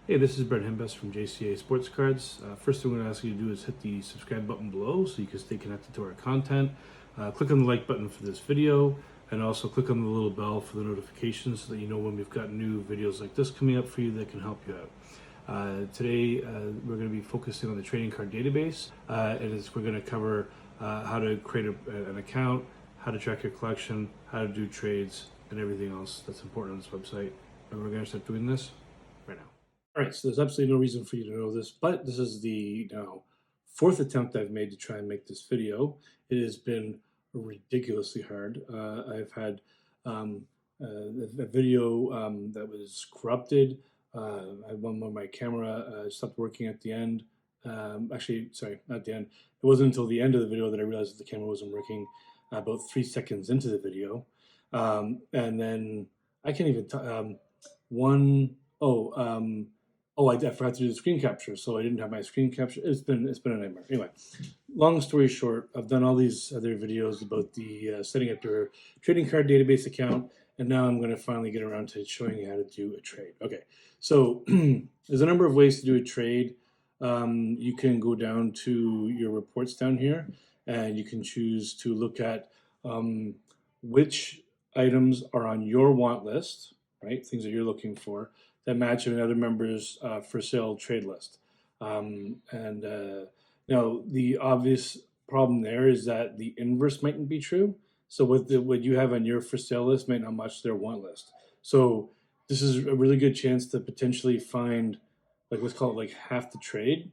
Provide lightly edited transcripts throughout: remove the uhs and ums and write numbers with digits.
Hey, this is Brett Hembest from JCA Sports Cards. First thing I'm going to ask you to do is hit the subscribe button below so you can stay connected to our content. Click on the like button for this video and also click on the little bell for the notifications so that you know when we've got new videos like this coming up for you that can help you out. Today we're going to be focusing on the trading card database and we're going to cover how to create an account, how to track your collection, how to do trades, and everything else that's important on this website. And we're going to start doing this right now. All right, so there's absolutely no reason for you to know this, but this is the now fourth attempt I've made to try and make this video. It has been ridiculously hard. I've had a video that was corrupted. I had one where my camera stopped working at the end. Actually, sorry, not the end. It wasn't until the end of the video that I realized that the camera wasn't working about 3 seconds into the video. And then I can't even, I forgot to do the screen capture, so I didn't have my screen capture. It's been a nightmare. Anyway, long story short, I've done all these other videos about the setting up your trading card database account, and now I'm going to finally get around to showing you how to do a trade. Okay, so there's a number of ways to do a trade. You can go down to your reports down here, and you can choose to look at which items are on your want list, right? Things that you're looking for that match another member's for sale trade list. Now the obvious problem there is that the inverse mightn't be true. So what you have on your for sale list might not match their want list. So this is a really good chance to potentially find, like, let's call it like half the trade.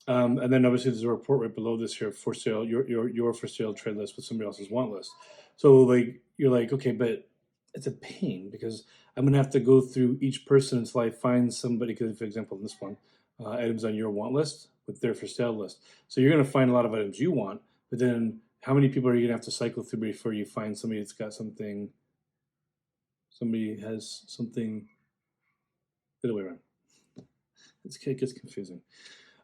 And then obviously there's a report right below this here, for sale, your for sale trade list with somebody else's want list. So like you're like, okay, but it's a pain because I'm gonna have to go through each person until I find somebody. Because, for example, in this one, items on your want list with their for sale list. So you're gonna find a lot of items you want, but then how many people are you gonna have to cycle through before you find somebody that's got something? Somebody has something the other way around. It gets confusing.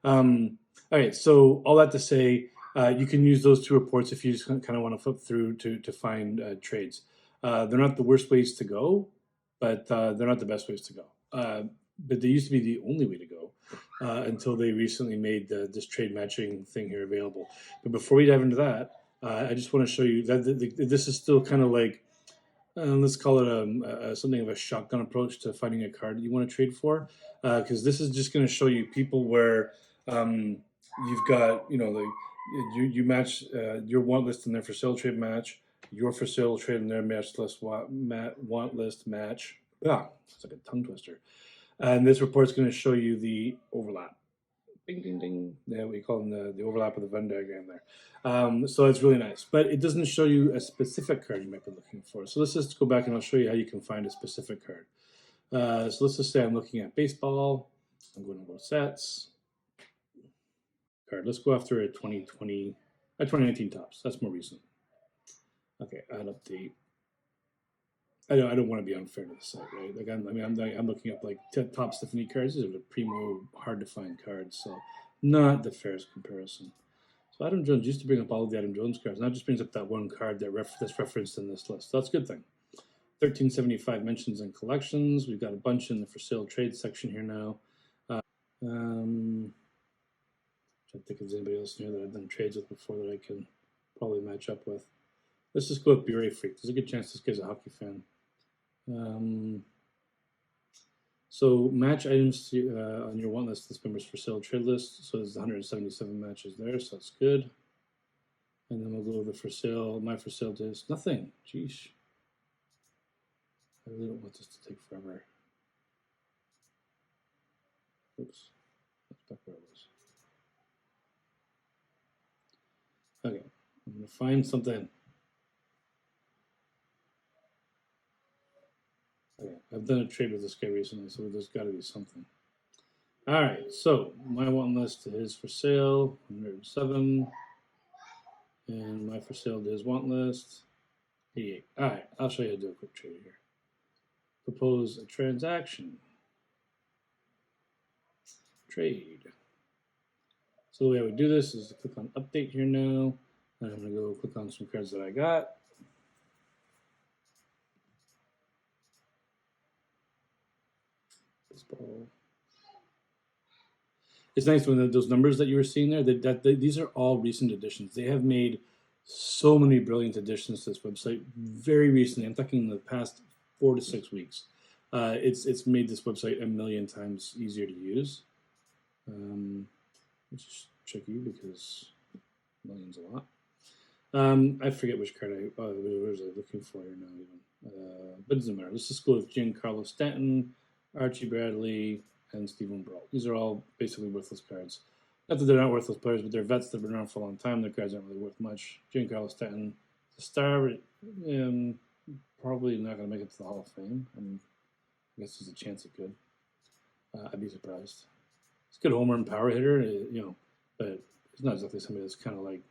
All right, so all that to say, you can use those two reports if you just kind of want to flip through to find trades. They're not the worst ways to go, but they're not the best ways to go. But they used to be the only way to go until they recently made this trade matching thing here available. But before we dive into that, I just want to show you that this is still kind of like, let's call it something of a shotgun approach to finding a card that you want to trade for, because this is just going to show you people where you've got, like you match your want list and their for sale trade match, your for sale trade and their match list want list match. It's like a tongue twister. And this report is going to show you the overlap. Ding, ding, ding. Yeah, we call them the overlap of the Venn diagram there. So it's really nice, but it doesn't show you a specific card you might be looking for. So let's just go back and I'll show you how you can find a specific card. So let's just say I'm looking at baseball. I'm going to go sets. Card. Let's go after a 2019 tops. That's more recent. Okay, add update. I don't want to be unfair to the site, right? Like I'm looking up like top Stephanie cards. These are the primo, hard to find cards, so not the fairest comparison. So Adam Jones used to bring up all of the Adam Jones cards. Now it just brings up that one card that's referenced in this list. So that's a good thing. 1375 mentions and collections. We've got a bunch in the for sale trade section here now. Trying to think if there's anybody else in here that I've done trades with before that I can probably match up with. Let's just go with Bure Freak. There's a good chance this guy's a hockey fan. So match items on your want list, this member's for sale trade list. So there's 177 matches there, so that's good. And then we'll go over for sale. My for sale is nothing. Jeez. I really don't want this to take forever. Oops. That's back where it was. Okay. I'm going to find something. Okay. I've done a trade with this guy recently, so there's got to be something. All right. So my want list is for sale, 107. And my for sale to his want list, 88. All right, I'll show you how to do a quick trade here. Propose a transaction. Trade. So the way I would do this is to click on update here now. And I'm going to go click on some cards that I got. Baseball. it's nice when those numbers that you were seeing there, these are all recent additions. They have made so many brilliant additions to this website very recently. I'm talking in the past 4 to 6 weeks. It's made this website a million times easier to use, which is tricky because millions a lot. I forget which card what was I looking for here now even. But it doesn't matter. Let's just go with Giancarlo Stanton, Archie Bradley, and Stephen Brault. These are all basically worthless cards. Not that they're not worthless players, but they're vets that have been around for a long time. Their cards aren't really worth much. Giancarlo Stanton, the star, probably not going to make it to the Hall of Fame. I mean, I guess there's a chance it could. I'd be surprised. He's a good homer and power hitter, but he's not exactly somebody that's kind of like,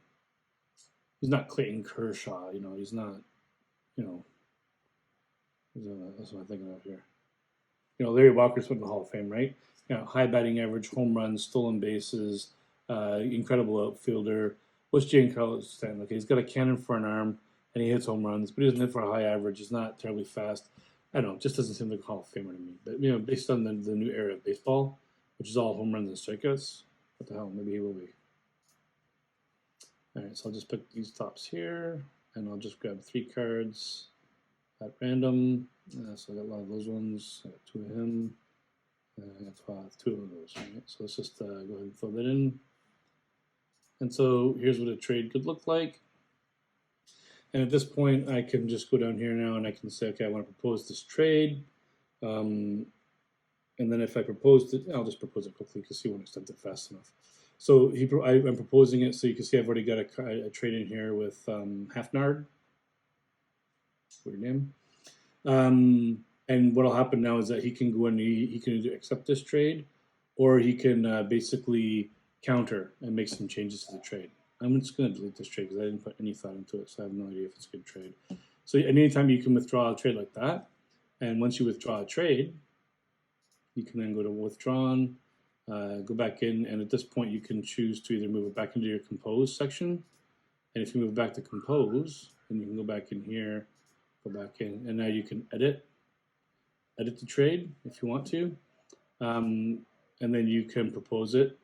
he's not Clayton Kershaw, he's not, that's what I'm thinking of here. Larry Walker's put in the Hall of Fame, right? High batting average, home runs, stolen bases, incredible outfielder. What's Giancarlo Stanton? Okay, he's got a cannon for an arm, and he hits home runs, but he doesn't hit for a high average. He's not terribly fast. I don't know, it just doesn't seem like a Hall of Famer to me. But, based on the new era of baseball, which is all home runs and strikeouts, what the hell, maybe he will be. All right, so I'll just pick these tops here, and I'll just grab 3 cards at random. So I got a lot of those ones. I got 2 of him. I got 2 of those. Right? So let's just go ahead and fill that in. And so here's what a trade could look like. And at this point, I can just go down here now and I can say, okay, I want to propose this trade. And then if I proposed it, I'll just propose it quickly because he won't accept it fast enough. So I'm proposing it, so you can see I've already got a trade in here with Hafnard. Weird name. And what will happen now is that he can go and he can either accept this trade, or he can basically counter and make some changes to the trade. I'm just going to delete this trade because I didn't put any thought into it, so I have no idea if it's a good trade. So anytime you can withdraw a trade like that, and once you withdraw a trade, you can then go to withdrawn, go back in, and at this point you can choose to either move it back into your compose section, and if you move back to compose, then you can go back in here, go back in, and now you can edit the trade if you want to, and then you can propose it.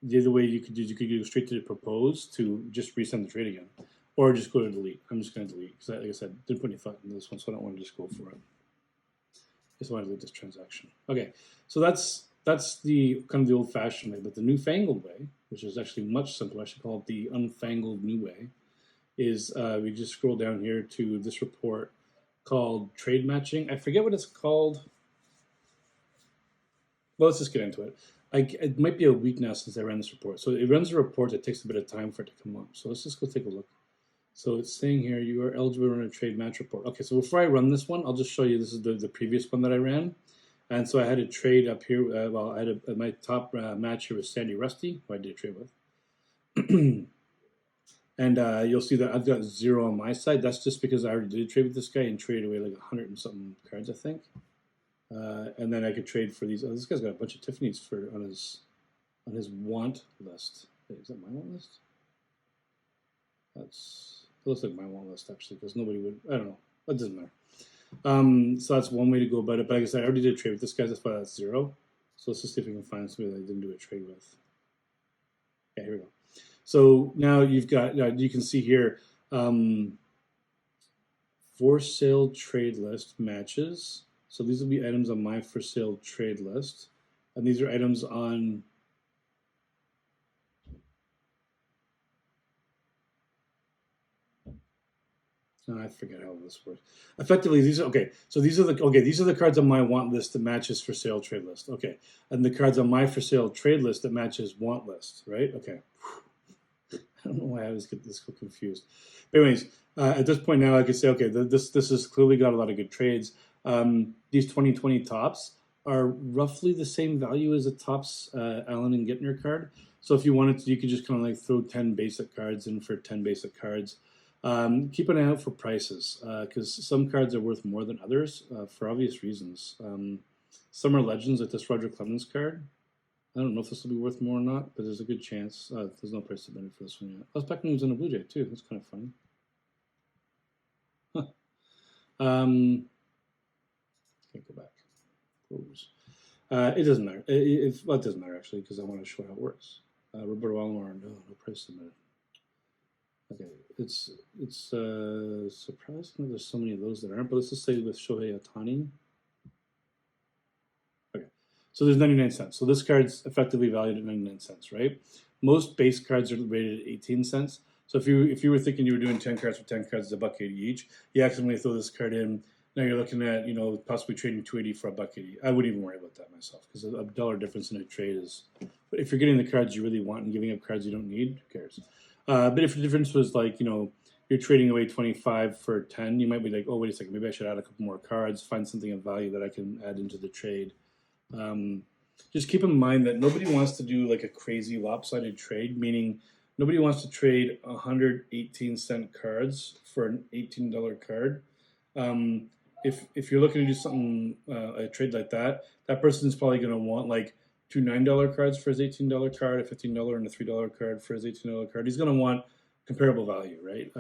The other way you could do is you could go straight to the propose to just resend the trade again, or just go to delete. I'm just going to delete because, like I said, didn't put any thought into this one, so I don't want to just go for it. Just want to delete this transaction. Okay, so that's the kind of the old-fashioned way, but the newfangled way, which is actually much simpler, I should call it the unfangled new way, is we just scroll down here to this report called trade matching. I forget what it's called. Well, let's just get into it. It might be a week now since I ran this report. So it runs a report that takes a bit of time for it to come up. So let's just go take a look. So it's saying here, you are eligible to run a trade match report. Okay, so before I run this one, I'll just show you, this is the previous one that I ran. And so I had a trade up here. I had my top match here was Sandy Rusty, who I did a trade with. And you'll see that I've got 0 on my side. That's just because I already did a trade with this guy and traded away like 100 and something cards, I think. And then I could trade for these. Oh, this guy's got a bunch of Tiffany's on his want list. Wait, is that my want list? It looks like my want list actually, because nobody would. I don't know. That doesn't matter. So that's one way to go about it. But like I said, I already did a trade with this guy. That's why that's 0. So let's just see if we can find somebody that I didn't do a trade with. Yeah, here we go. So now you've got. You can see here. For sale trade list matches. So these will be items on my for sale trade list. And these are items on I forget how this works. Effectively, these are okay. So these are the cards on my want list that matches for sale trade list. Okay, and the cards on my for sale trade list that matches want list. Right? Okay. I don't know why I always get this confused. But anyways, at this point now, I can say, okay, this has clearly got a lot of good trades. These 2020 tops are roughly the same value as the tops Allen and Gittner card. So if you wanted to, you could just kind of like throw 10 basic cards in for 10 basic cards. Keep an eye out for prices because some cards are worth more than others for obvious reasons. Some are legends, like this Roger Clemens card. I don't know if this will be worth more or not, but there's a good chance. There's no price submitted for this one yet. I was back when he was in a Blue Jay too. That's kind of funny. Huh. Can't go back. Close. It doesn't matter. Well, it doesn't matter actually because I want to show how it works. Roberto Alomar, no price submitted. Okay, it's surprising that there's so many of those that aren't. But let's just say with Shohei Ohtani. Okay, so there's 99 cents. So this card's effectively valued at 99 cents, right? Most base cards are rated at 18 cents. So if you were thinking you were doing 10 cards for 10 cards, it's $1.80 each. You accidentally throw this card in. Now you're looking at possibly trading 280 for $1.80. I wouldn't even worry about that myself because a dollar difference in a trade is. But if you're getting the cards you really want and giving up cards you don't need, who cares? But if the difference was like you're trading away 25 for 10, you might be like, oh wait a second, maybe I should add a couple more cards, find something of value that I can add into the trade. Just keep in mind that nobody wants to do like a crazy lopsided trade, meaning nobody wants to trade 118-cent cards for an $18 card. If you're looking to do something, a trade like that, that person's probably going to want like two $9 cards for his $18 card, a $15 and a $3 card for his $18 card. He's going to want comparable value, right?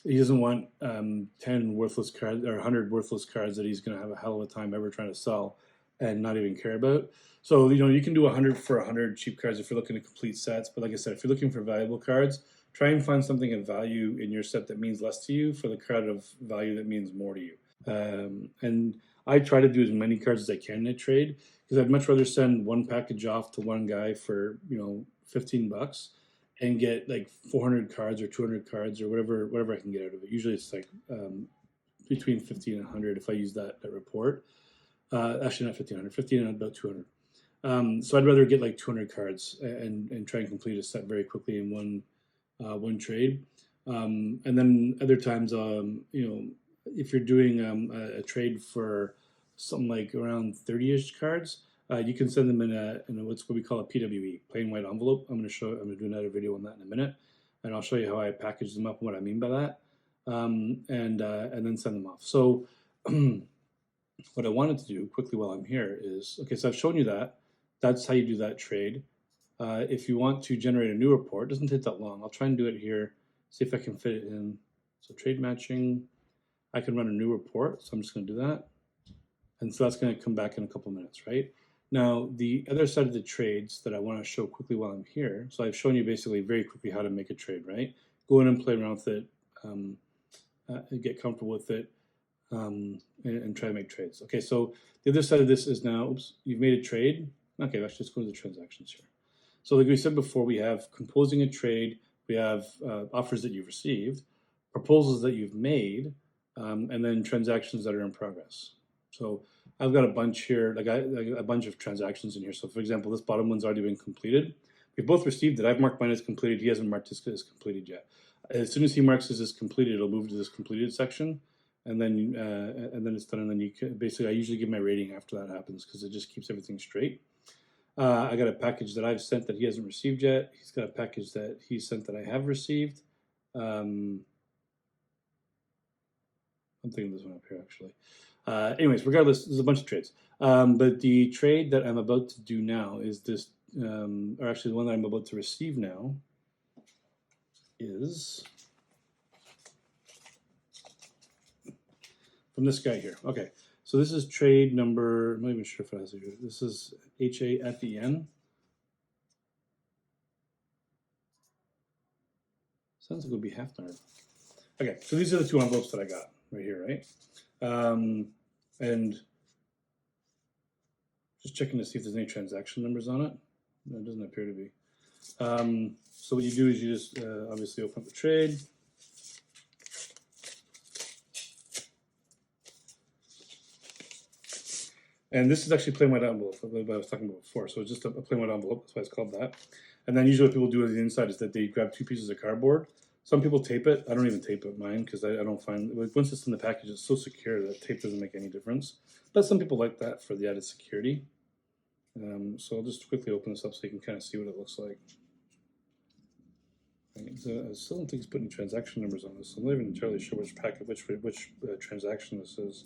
He doesn't want 10 worthless cards or 100 worthless cards that he's going to have a hell of a time ever trying to sell and not even care about. So, you can do 100 for 100 cheap cards if you're looking to complete sets. But like I said, if you're looking for valuable cards, try and find something of value in your set that means less to you for the card of value that means more to you. And I try to do as many cards as I can in a trade because I'd much rather send one package off to one guy for $15 and get like 400 cards or 200 cards or whatever I can get out of it. Usually it's like between 50 and 100 if I use that report. Actually not 1500, 15 and about 200. So I'd rather get like 200 cards and try and complete a set very quickly in one trade. And then other times, if you're doing a trade for something like around 30-ish cards, you can send them in a what's what we call a PWE, plain white envelope. I'm going to do another video on that in a minute, and I'll show you how I package them up and what I mean by that, and then send them off. So what I wanted to do quickly while I'm here is, okay, so I've shown you that. That's how you do that trade. If you want to generate a new report, it doesn't take that long. I'll try and do it here, see if I can fit it in. So trade matching, I can run a new report, so I'm just going to do that. And so that's going to come back in a couple minutes, right? Now, the other side of the trades that I want to show quickly while I'm here, so I've shown you basically very quickly how to make a trade, right? Go in and play around with it, get comfortable with it, and try to make trades. Okay, so the other side of this is now, oops, you've made a trade. Okay, let's just go to the transactions here. So like we said before, we have composing a trade, we have offers that you've received, proposals that you've made, and then transactions that are in progress. So I've got a bunch here, like a bunch of transactions in here. So for example, this bottom one's already been completed. We've both received it. I've marked mine as completed. He hasn't marked his as completed yet. As soon as he marks his as completed, it'll move to this completed section, and then it's done. And then you can, basically, I usually give my rating after that happens because it just keeps everything straight. I got a package that I've sent that he hasn't received yet. He's got a package that he sent that I have received. I'm thinking this one up here, actually. Anyways, regardless, there's a bunch of trades. But the trade that I'm about to do now is this, or actually the one that I'm about to receive now is from this guy here. Okay, so this is trade number, I'm not even sure if it has it here. This is HAFEN. Sounds like it would be Hafner. Okay, so these are the two envelopes that I got right here, right? And just checking to see if there's any transaction numbers on it. No, it doesn't appear to be. So what you do is you just obviously open up the trade. And this is actually plain white envelope, what I was talking about before. So it's just a plain white envelope, that's why it's called that. And then usually what people do on the inside is that they grab two pieces of cardboard. Some people tape it. I don't even tape it mine because I don't find, once it's in the package, it's so secure that tape doesn't make any difference. But some people like that for the added security. So I'll just quickly open this up so you can kind of see what it looks like. I still don't think it's putting transaction numbers on this. I'm not even entirely sure which packet, which transaction this is.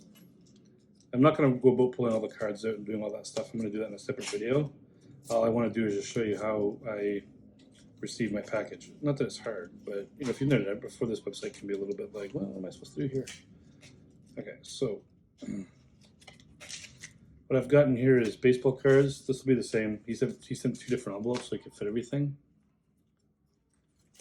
I'm not going to go about pulling all the cards out and doing all that stuff. I'm going to do that in a separate video. All I want to do is just show you how I receive my package. Not that it's hard, but if you've done it before, this website can be a little bit like, well, what am I supposed to do here? Okay, so what I've gotten here is baseball cards. This will be the same. He sent 2 different envelopes so he could fit everything.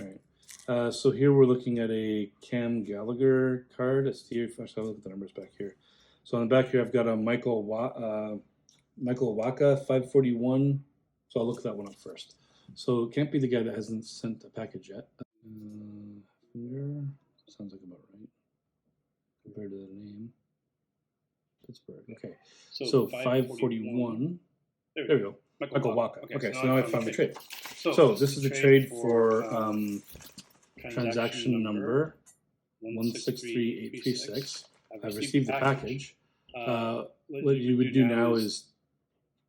All right. So here we're looking at a Cam Gallagher card. Let's see if I'll look at the numbers back here. So on the back here, I've got a Michael Waka 541. So I'll look that one up first. So it can't be the guy that hasn't sent a package yet. Sounds like about right compared to the name. Pittsburgh. Okay. So 541. There we go. Michael Waka. Okay, so now I found the trade. So this is the trade for transaction number 163836. I've received the package. What you would do now is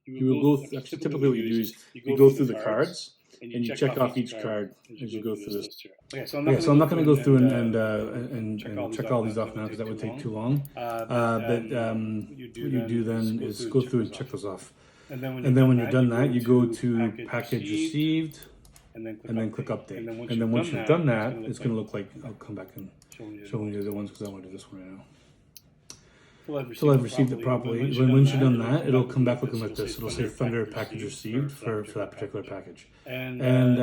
you will go. Typically, what you do is you go through the cards and you check off each card as you go through this. Okay, so I'm not going to go through and check all these off now because that would take too long. But what you do then is go through and check those off. And then when you're done that, you go to package received and then click update. And then once you've done that, it's going to look like, I'll come back and show you the other ones because I want to do this one right now. Until I've received it properly. Once you've done that, it'll come back looking like this. It'll say Thunder package received for that particular package. And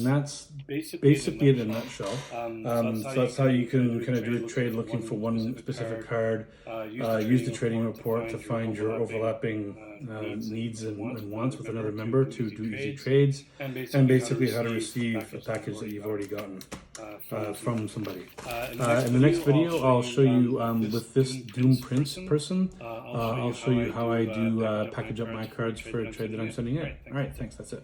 that's basically it in a nutshell. So that's how you can kind of do a trade looking for one specific card. Use the trading report to find your overlapping needs and wants with another member to do easy trades. And basically how to receive a package that you've already gotten from somebody. In the next video, I'll show you with this Doom Prince person, I'll show you how I do package up my cards for a trade that I'm sending in. All right, thanks, that's it.